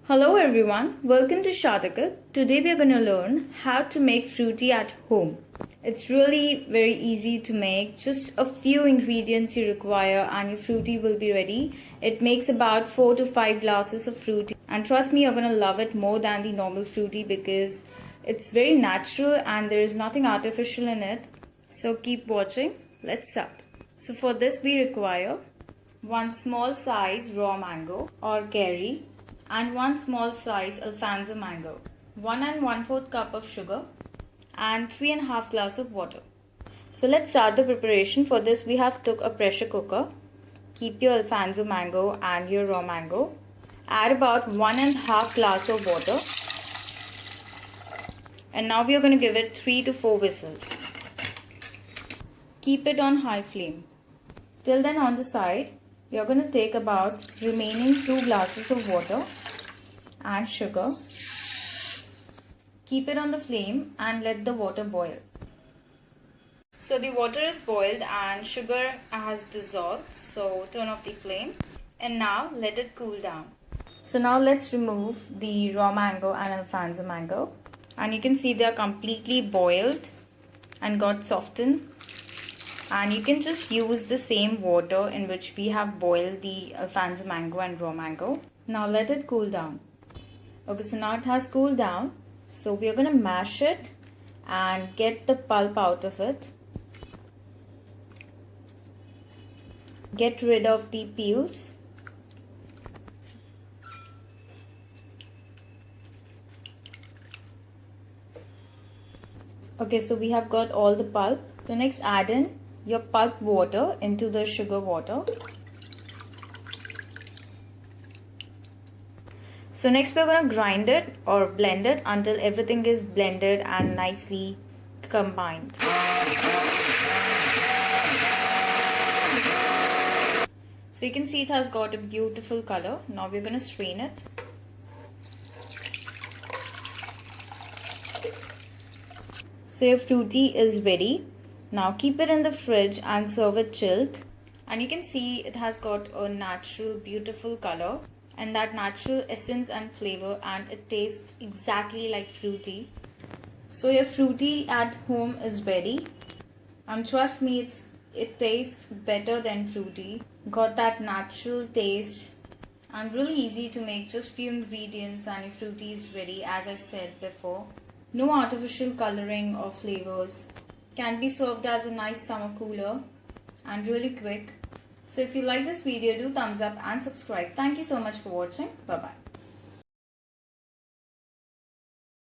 Hello everyone, welcome to Sharda. Today we are going to learn how to make fruity at home. It's really very easy to make, just a few ingredients you require and your fruity will be ready. It makes about 4 to 5 glasses of fruity and trust me, you're going to love it more than the normal fruity because it's very natural and there is nothing artificial in it. So keep watching, let's start. So for this we require 1 small size raw mango or cherry and 1 small size Alfonso mango, 1 and 1/4 cup of sugar and 3.5 glass of water. So let's start the preparation. For this we have took a pressure cooker. Keep your Alfonso mango and your raw mango. Add about 1.5 glass of water. And now we are going to give it 3 to 4 whistles. Keep it on high flame. Till then on the side, we are going to take about remaining 2 glasses of water and sugar. Keep it on the flame and let the water boil. So the water is boiled and sugar has dissolved. So turn off the flame and now let it cool down. So now let's remove the raw mango and Alfonso mango. And you can see they are completely boiled and got softened. And you can just use the same water in which we have boiled the Alfonso mango and raw mango. Now let it cool down. Okay, so now it has cooled down. So we are going to mash it and get the pulp out of it. Get rid of the peels. Okay, so we have got all the pulp. So next add in your pulp water into the sugar water. So next we're going to grind it or blend it until everything is blended and nicely combined. So you can see it has got a beautiful color. Now we're going to strain it. So your fruity is ready. Now keep it in the fridge and serve it chilled. And you can see it has got a natural beautiful color and that natural essence and flavor, and it tastes exactly like fruity. So your fruity at home is ready. And trust me, it tastes better than fruity. Got that natural taste and really easy to make, just few ingredients and your fruity is ready as I said before. No artificial coloring or flavors. Can be served as a nice summer cooler and really quick. So if you like this video, do thumbs up and subscribe. Thank you so much for watching. Bye bye.